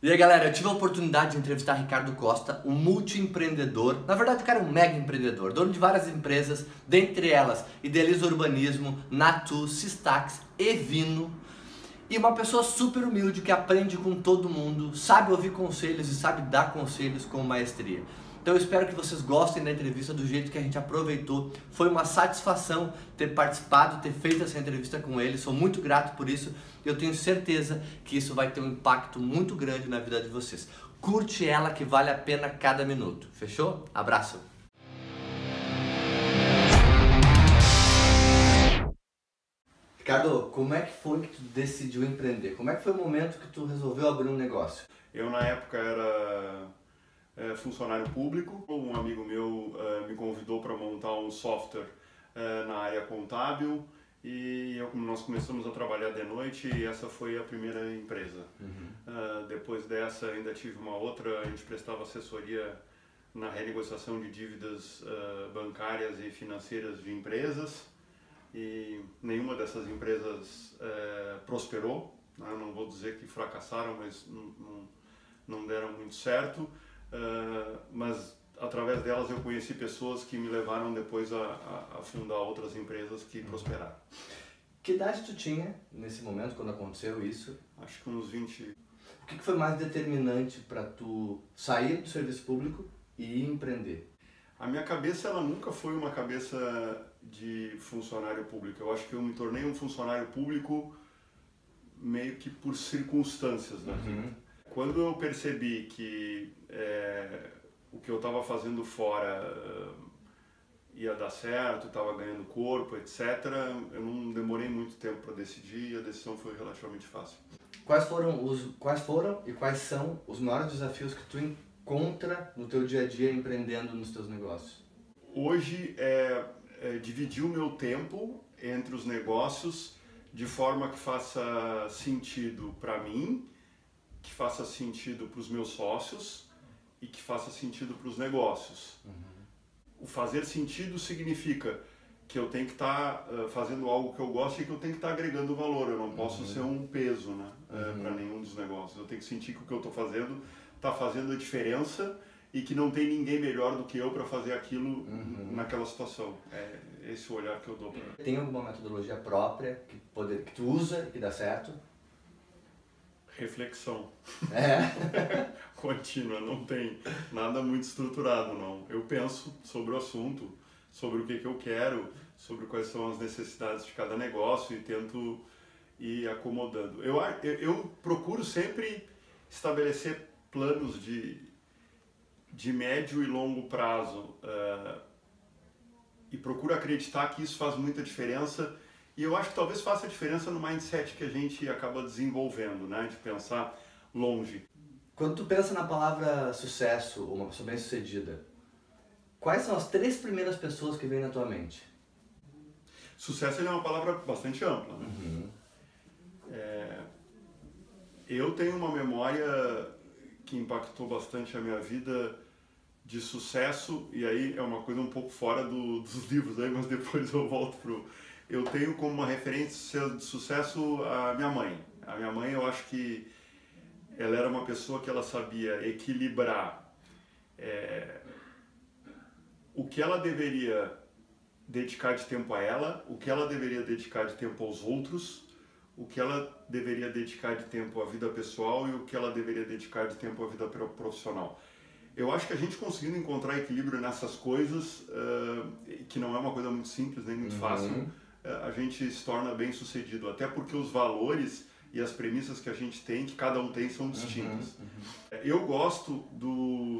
E aí galera, eu tive a oportunidade de entrevistar Ricardo Costa, um multi-empreendedor, na verdade o cara é um mega empreendedor, dono de várias empresas, dentre elas Idealiza Urbanismo, Natu, Sistax, Evino, e uma pessoa super humilde que aprende com todo mundo, sabe ouvir conselhos e sabe dar conselhos com maestria. Então eu espero que vocês gostem da entrevista do jeito que a gente aproveitou. Foi uma satisfação ter participado, ter feito essa entrevista com ele. Sou muito grato por isso. Eu tenho certeza que isso vai ter um impacto muito grande na vida de vocês. Curte ela que vale a pena cada minuto. Fechou? Abraço! Ricardo, como é que foi que tu decidiu empreender? Como é que foi o momento que tu resolveu abrir um negócio? Eu na época era funcionário público. Um amigo meu me convidou para montar um software na área contábil e nós começamos a trabalhar de noite e essa foi a primeira empresa. Depois dessa ainda tive uma outra, a gente prestava assessoria na renegociação de dívidas bancárias e financeiras de empresas e nenhuma dessas empresas prosperou. Não vou dizer que fracassaram, mas não deram muito certo. Mas através delas eu conheci pessoas que me levaram depois a fundar outras empresas que prosperaram. Que idade tu tinha nesse momento, quando aconteceu isso? Acho que uns 20. O que foi mais determinante para tu sair do serviço público e empreender? A minha cabeça ela nunca foi uma cabeça de funcionário público. Eu acho que eu me tornei um funcionário público meio que por circunstâncias da vida. Quando eu percebi que o que eu estava fazendo fora ia dar certo, estava ganhando corpo, etc., eu não demorei muito tempo para decidir e a decisão foi relativamente fácil. Quais foram e quais são os maiores desafios que tu encontra no teu dia a dia empreendendo nos teus negócios? Hoje dividir o meu tempo entre os negócios de forma que faça sentido para mim, que faça sentido para os meus sócios e que faça sentido para os negócios. O fazer sentido significa que eu tenho que estar fazendo algo que eu gosto e que eu tenho que estar agregando valor. Eu não posso ser um peso, né, para nenhum dos negócios. Eu tenho que sentir que o que eu estou fazendo está fazendo a diferença e que não tem ninguém melhor do que eu para fazer aquilo naquela situação. É esse o olhar que eu dou para. Tem alguma metodologia própria que tu usa e que dá certo? Reflexão. Contínua, não tem nada muito estruturado, não. Eu penso sobre o assunto, sobre o que eu quero, sobre quais são as necessidades de cada negócio e tento ir acomodando. Eu procuro sempre estabelecer planos de médio e longo prazo e procuro acreditar que isso faz muita diferença. E eu acho que talvez faça diferença no mindset que a gente acaba desenvolvendo, né? De pensar longe. Quando tu pensa na palavra sucesso, ou uma pessoa bem-sucedida, quais são as 3 primeiras pessoas que vêm na tua mente? Sucesso é uma palavra bastante ampla, né? Eu tenho uma memória que impactou bastante a minha vida de sucesso, e aí é uma coisa um pouco fora dos livros, aí, mas depois eu volto pro... Eu tenho como uma referência de sucesso a minha mãe. A minha mãe, eu acho que ela era uma pessoa que ela sabia equilibrar o que ela deveria dedicar de tempo a ela, o que ela deveria dedicar de tempo aos outros, o que ela deveria dedicar de tempo à vida pessoal e o que ela deveria dedicar de tempo à vida profissional. Eu acho que a gente conseguindo encontrar equilíbrio nessas coisas, que não é uma coisa muito simples nem muito fácil, a gente se torna bem sucedido, até porque os valores e as premissas que a gente tem, que cada um tem, são distintas. Eu gosto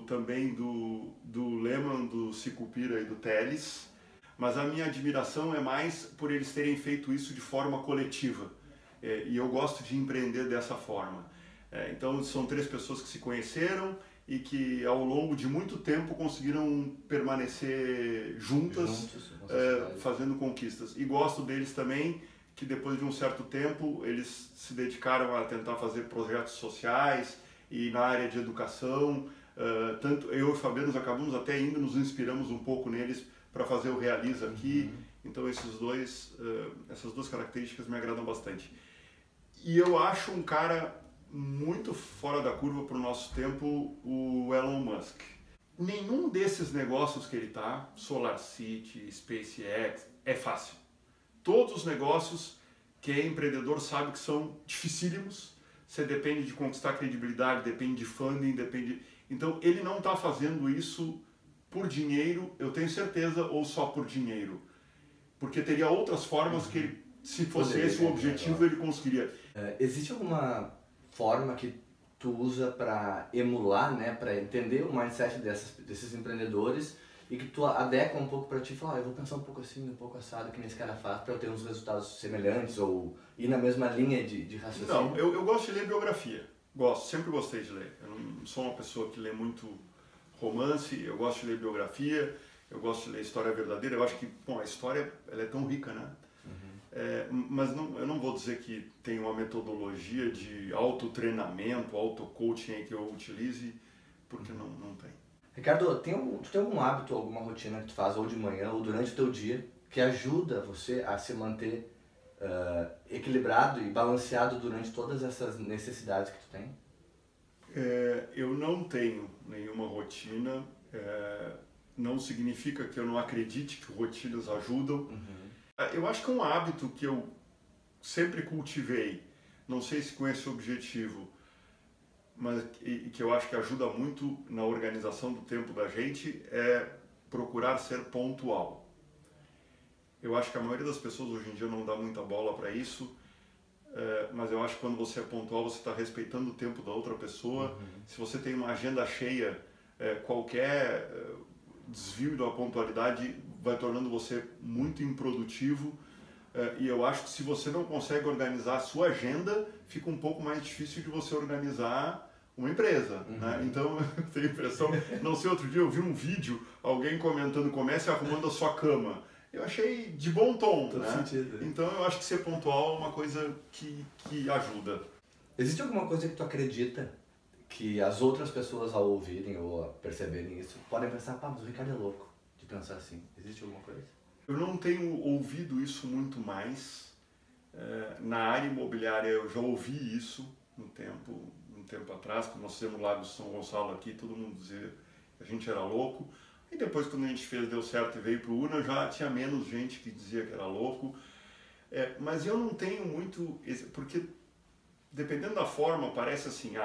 também do Lehman, do Sicupira e do Telles, mas a minha admiração é mais por eles terem feito isso de forma coletiva, e eu gosto de empreender dessa forma. Então são 3 pessoas que se conheceram e que ao longo de muito tempo conseguiram permanecer juntos fazendo conquistas. E gosto deles também, que depois de um certo tempo eles se dedicaram a tentar fazer projetos sociais e na área de educação. Tanto eu e o Fabiano acabamos até indo, nos inspiramos um pouco neles para fazer o Realiza aqui. Então essas 2 características me agradam bastante. E eu acho um cara muito fora da curva para o nosso tempo o Elon Musk. Nenhum desses negócios que ele está, SolarCity, SpaceX, é fácil. Todos os negócios, quem é empreendedor sabe que são dificílimos. Você depende de conquistar credibilidade, depende de funding, depende... Então, ele não está fazendo isso por dinheiro, eu tenho certeza, ou só por dinheiro. Porque teria outras formas que ele, se fosse esse o objetivo, ele conseguiria. Existe alguma forma que tu usa para emular, né, para entender o mindset desses empreendedores e que tu adequa um pouco para ti e fala, eu vou pensar um pouco assim, um pouco assado, que nem esse cara faz, para eu ter uns resultados semelhantes ou ir na mesma linha de raciocínio? Não, eu gosto de ler biografia. Sempre gostei de ler. Eu não sou uma pessoa que lê muito romance, eu gosto de ler biografia, eu gosto de ler história verdadeira. Eu acho que, bom, a história ela é tão rica, né? Mas eu não vou dizer que tem uma metodologia de autotreinamento, auto-coaching que eu utilize, porque não tem. Ricardo, tu tem algum hábito, alguma rotina que tu faz ou de manhã ou durante o teu dia que ajuda você a se manter equilibrado e balanceado durante todas essas necessidades que tu tem? Eu não tenho nenhuma rotina, não significa que eu não acredite que rotinas ajudam. Eu acho que é um hábito que eu sempre cultivei, não sei se com esse objetivo, mas que eu acho que ajuda muito na organização do tempo da gente, é procurar ser pontual. Eu acho que a maioria das pessoas hoje em dia não dá muita bola para isso, mas eu acho que quando você é pontual, você está respeitando o tempo da outra pessoa. Se você tem uma agenda cheia, qualquer desvio da pontualidade vai tornando você muito improdutivo, e eu acho que se você não consegue organizar a sua agenda, fica um pouco mais difícil de você organizar uma empresa, né? Então, eu tenho a impressão, não sei, outro dia eu vi um vídeo, alguém comentando, comece arrumando a sua cama. Eu achei de bom tom, né? Sentido. Então eu acho que ser pontual é uma coisa que ajuda. Existe alguma coisa que tu acredita que as outras pessoas ao ouvirem ou a perceberem isso podem pensar, pá, mas o Ricardo é louco de pensar assim? Existe alguma coisa? Eu não tenho ouvido isso muito mais. Na área imobiliária eu já ouvi isso um tempo atrás, quando nós fizemos lá do São Gonçalo aqui, todo mundo dizia que a gente era louco. E depois, quando a gente fez, deu certo e veio para o UNA, já tinha menos gente que dizia que era louco. Mas eu não tenho muito... Porque, dependendo da forma, parece assim,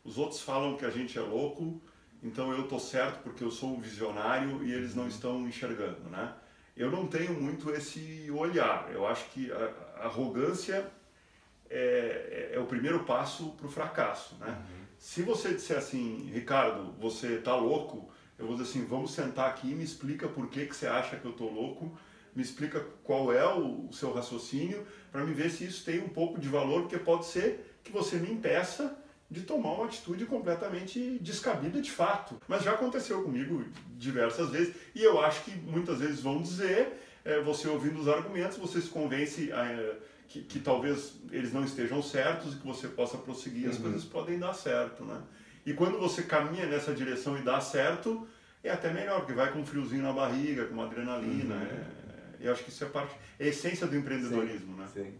os outros falam que a gente é louco, então eu estou certo porque eu sou um visionário e eles não estão enxergando, né? Eu não tenho muito esse olhar. Eu acho que a arrogância é o primeiro passo para o fracasso, né? Se você disser assim, Ricardo, você está louco... Eu vou dizer assim, vamos sentar aqui e me explica por que você acha que eu estou louco, me explica qual é o seu raciocínio, para me ver se isso tem um pouco de valor, porque pode ser que você me impeça de tomar uma atitude completamente descabida de fato. Mas já aconteceu comigo diversas vezes, e eu acho que muitas vezes vão dizer, você ouvindo os argumentos, você se convence que talvez eles não estejam certos e que você possa prosseguir, as coisas podem dar certo, né? E quando você caminha nessa direção e dá certo, é até melhor, porque vai com um friozinho na barriga, com uma adrenalina. Eu acho que isso é a essência do empreendedorismo, né? Sim.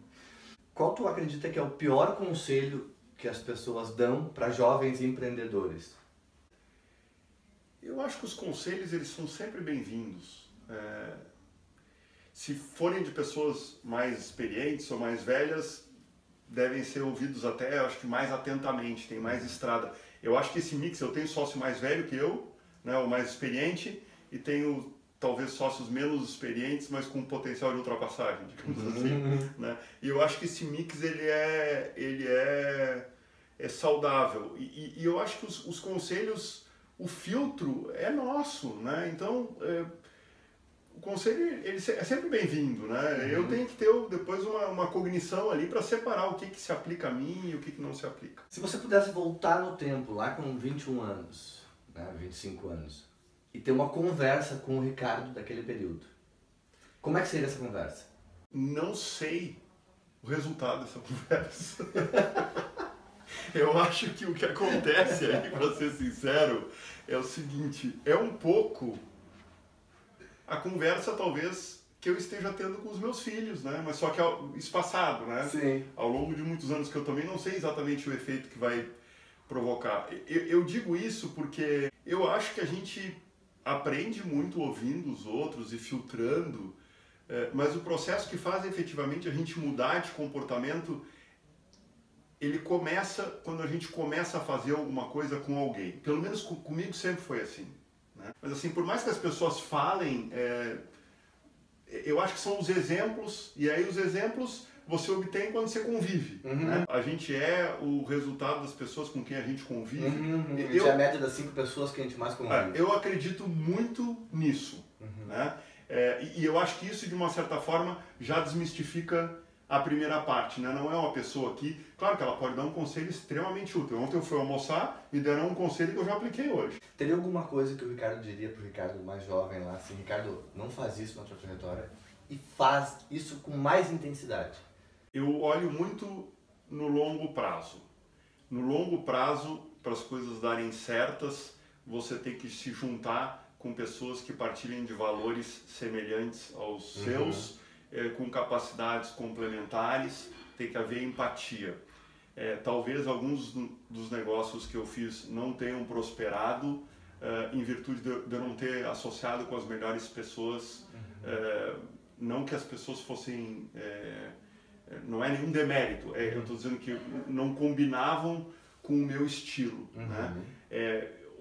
Qual tu acredita que é o pior conselho que as pessoas dão para jovens empreendedores? Eu acho que os conselhos, eles são sempre bem-vindos. Se forem de pessoas mais experientes ou mais velhas, devem ser ouvidos até, eu acho que mais atentamente, tem mais estrada. Eu acho que esse mix, eu tenho sócio mais velho que eu, né, o mais experiente, e tenho talvez sócios menos experientes, mas com potencial de ultrapassagem, digamos assim, né? E eu acho que esse mix ele é saudável. E eu acho que os conselhos, o filtro é nosso, né? Então, o conselho ele é sempre bem-vindo, né? Eu tenho que ter depois uma cognição ali para separar o que se aplica a mim e o que não se aplica. Se você pudesse voltar no tempo, lá com 21 anos, né, 25 anos, e ter uma conversa com o Ricardo daquele período, como é que seria essa conversa? Não sei o resultado dessa conversa. Eu acho que o que acontece aí, para ser sincero, é o seguinte, é um pouco... A conversa talvez que eu esteja tendo com os meus filhos, né? Mas só que espaçado, né? Sim. Ao longo de muitos anos, que eu também não sei exatamente o efeito que vai provocar. Eu digo isso porque eu acho que a gente aprende muito ouvindo os outros e filtrando, mas o processo que faz efetivamente a gente mudar de comportamento, ele começa quando a gente começa a fazer alguma coisa com alguém. Pelo menos comigo sempre foi assim, né? Mas assim, por mais que as pessoas falem, eu acho que são os exemplos, e aí os exemplos você obtém quando você convive. Né? A gente é o resultado das pessoas com quem a gente convive. A gente é a média das 5 pessoas que a gente mais convive. Eu acredito muito nisso. Né? E eu acho que isso, de uma certa forma, já desmistifica a primeira parte. Né? Não é uma pessoa que... Claro que ela pode dar um conselho extremamente útil. Ontem eu fui almoçar e deram um conselho que eu já apliquei hoje. Teria alguma coisa que o Ricardo diria pro Ricardo mais jovem lá, assim, Ricardo, não faz isso na tua trajetória e faz isso com mais intensidade? Eu olho muito no longo prazo. No longo prazo, para as coisas darem certas, você tem que se juntar com pessoas que partilhem de valores semelhantes aos seus, com capacidades complementares, tem que haver empatia. Talvez alguns dos negócios que eu fiz não tenham prosperado em virtude de eu não ter associado com as melhores pessoas, não que as pessoas fossem... não é nenhum demérito, eu estou dizendo que não combinavam com o meu estilo. Né?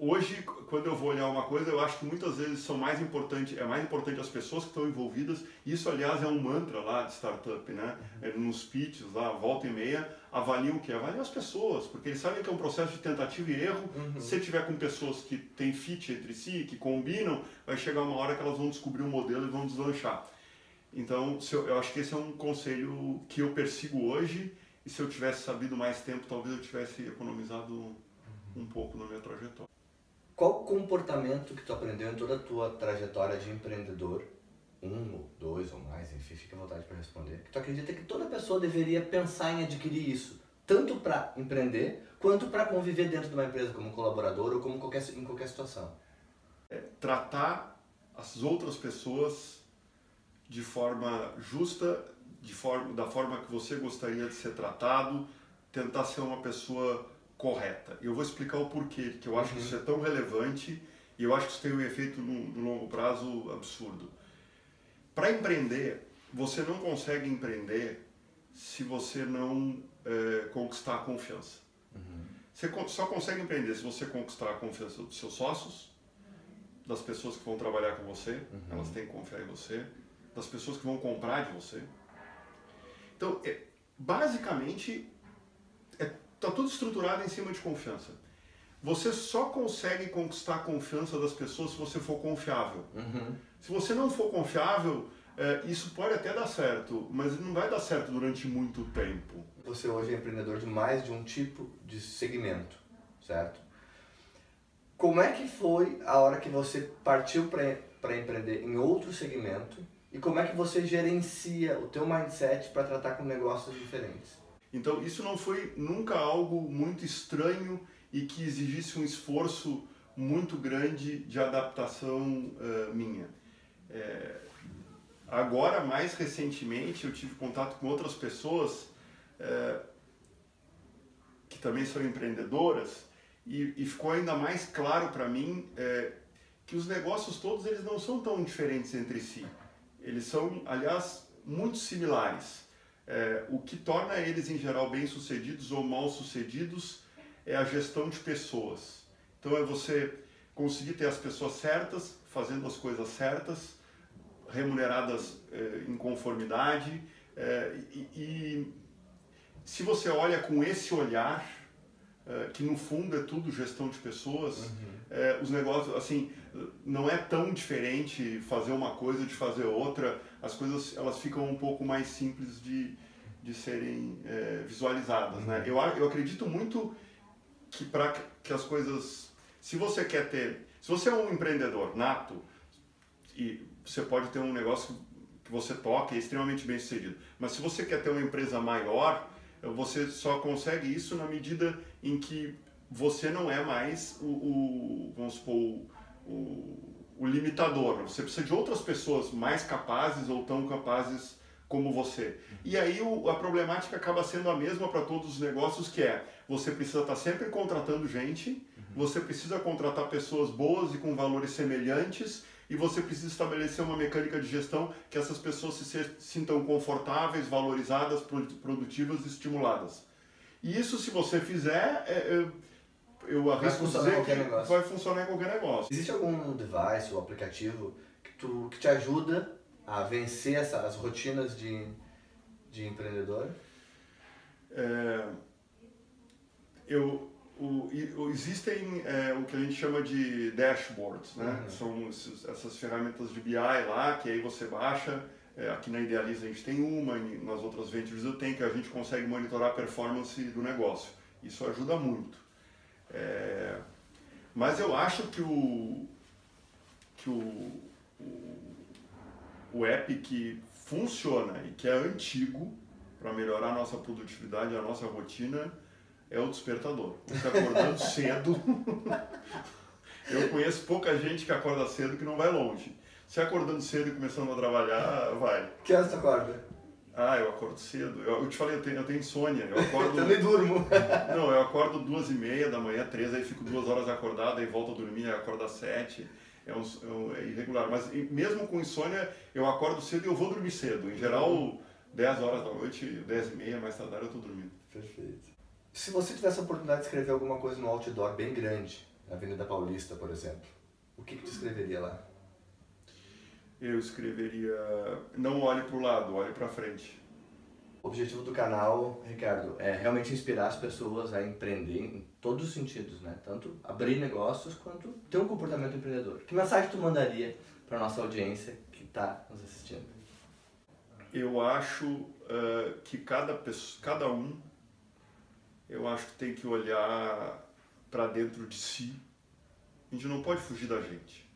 Hoje, quando eu vou olhar uma coisa, eu acho que muitas vezes é mais importante as pessoas que estão envolvidas. Isso, aliás, é um mantra lá de startup, né? Nos pitches, lá, volta e meia, avaliam o quê? Avaliam as pessoas, porque eles sabem que é um processo de tentativa e erro. Se você tiver com pessoas que têm fit entre si, que combinam, vai chegar uma hora que elas vão descobrir um modelo e vão deslanchar. Então, eu acho que esse é um conselho que eu persigo hoje, e se eu tivesse sabido mais tempo, talvez eu tivesse economizado um pouco na minha trajetória. Qual comportamento que tu aprendeu em toda a tua trajetória de empreendedor, 1 ou 2 ou mais, enfim, fica à vontade para responder, que tu acredita que toda pessoa deveria pensar em adquirir isso, tanto para empreender, quanto para conviver dentro de uma empresa como colaborador ou como em qualquer situação? Tratar as outras pessoas de forma justa, da forma que você gostaria de ser tratado, tentar ser uma pessoa correta. Eu vou explicar o porquê, que eu acho que isso é tão relevante e eu acho que isso tem um efeito no longo prazo absurdo. Para empreender, você não consegue empreender se você não conquistar a confiança. Você só consegue empreender se você conquistar a confiança dos seus sócios, das pessoas que vão trabalhar com você, elas têm que confiar em você, das pessoas que vão comprar de você. Então, basicamente, está tudo estruturado em cima de confiança. Você só consegue conquistar a confiança das pessoas se você for confiável. Se você não for confiável, isso pode até dar certo, mas não vai dar certo durante muito tempo. Você hoje é empreendedor de mais de um tipo de segmento, certo? Como é que foi a hora que você partiu para empreender em outro segmento e como é que você gerencia o teu mindset para tratar com negócios diferentes? Então, isso não foi nunca algo muito estranho e que exigisse um esforço muito grande de adaptação minha. Agora, mais recentemente, eu tive contato com outras pessoas que também são empreendedoras e ficou ainda mais claro para mim que os negócios todos eles não são tão diferentes entre si. Eles são, aliás, muito similares. O que torna eles, em geral, bem-sucedidos ou mal-sucedidos é a gestão de pessoas. Então, é você conseguir ter as pessoas certas, fazendo as coisas certas, remuneradas em conformidade. E se você olha com esse olhar, que no fundo é tudo gestão de pessoas, os negócios, assim, não é tão diferente fazer uma coisa de fazer outra, as coisas elas ficam um pouco mais simples de serem visualizadas, né? Eu acredito muito que para que as coisas, se você é um empreendedor nato, e você pode ter um negócio que você toca e é extremamente bem sucedido, mas se você quer ter uma empresa maior, você só consegue isso na medida em que você não é mais vamos supor, o o limitador. Você precisa de outras pessoas mais capazes ou tão capazes como você. E aí a problemática acaba sendo a mesma para todos os negócios, que é, você precisa estar sempre contratando gente, você precisa contratar pessoas boas e com valores semelhantes, e você precisa estabelecer uma mecânica de gestão que essas pessoas se sintam confortáveis, valorizadas, produtivas e estimuladas. E isso, se você fizer, eu arrisco dizer que vai funcionar em qualquer negócio. Existe algum device ou aplicativo que te ajuda a vencer as rotinas de empreendedor? Existem o que a gente chama de dashboards, né? São essas ferramentas de BI lá, que aí você baixa. Aqui na Idealiza a gente tem uma, nas outras ventures eu tenho, que a gente consegue monitorar a performance do negócio. Isso ajuda muito. Mas eu acho que o app que funciona e que é antigo para melhorar a nossa produtividade, a nossa rotina, é o despertador. Você acordando cedo. Eu conheço pouca gente que acorda cedo que não vai longe. Se acordando cedo e começando a trabalhar, vai. Que horas você acorda? Eu acordo cedo. Eu te falei, eu tenho insônia. Eu acordo... Também durmo. Não, eu acordo 2h30 da manhã, 3, aí fico 2 horas acordado, aí volto a dormir, aí acordo às 7. É irregular. Mas mesmo com insônia, eu acordo cedo e eu vou dormir cedo. Em geral, 10 horas da noite, 10h30, mais tardar, eu estou dormindo. Perfeito. Se você tivesse a oportunidade de escrever alguma coisa no outdoor bem grande, na Avenida Paulista, por exemplo, o que tu escreveria lá? Eu escreveria, não olhe para o lado, olhe para frente. O objetivo do canal, Ricardo, é realmente inspirar as pessoas a empreender em todos os sentidos, né? Tanto abrir negócios quanto ter um comportamento empreendedor. Que mensagem tu mandaria para a nossa audiência que está nos assistindo? Eu acho que cada um, eu acho que tem que olhar para dentro de si. A gente não pode fugir da gente.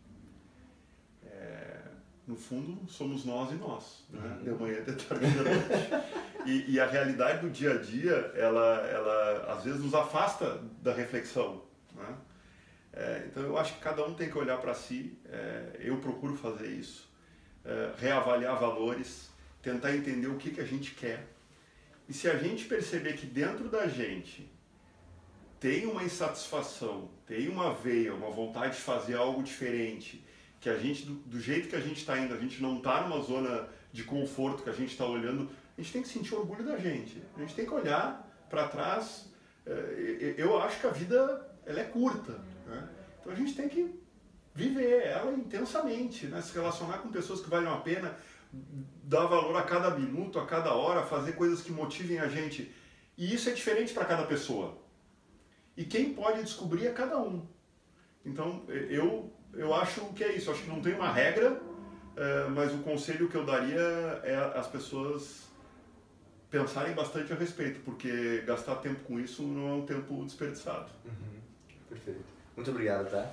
No fundo, somos nós e nós, né? De manhã, de tarde e de noite. E a realidade do dia a dia, ela às vezes nos afasta da reflexão, né? Então eu acho que cada um tem que olhar para si, eu procuro fazer isso, reavaliar valores, tentar entender o que a gente quer. E se a gente perceber que dentro da gente tem uma insatisfação, tem uma veia, uma vontade de fazer algo diferente, que a gente, do jeito que a gente está indo, a gente não está numa zona de conforto que a gente está olhando, a gente tem que sentir orgulho da gente. A gente tem que olhar para trás. Eu acho que a vida ela é curta, né? Então a gente tem que viver ela intensamente, né? Se relacionar com pessoas que valem a pena, dar valor a cada minuto, a cada hora, fazer coisas que motivem a gente. E isso é diferente para cada pessoa. E quem pode descobrir é cada um. Então eu acho que é isso. Eu acho que não tem uma regra, mas o conselho que eu daria é as pessoas pensarem bastante a respeito, porque gastar tempo com isso não é um tempo desperdiçado. Perfeito. Muito obrigado, tá?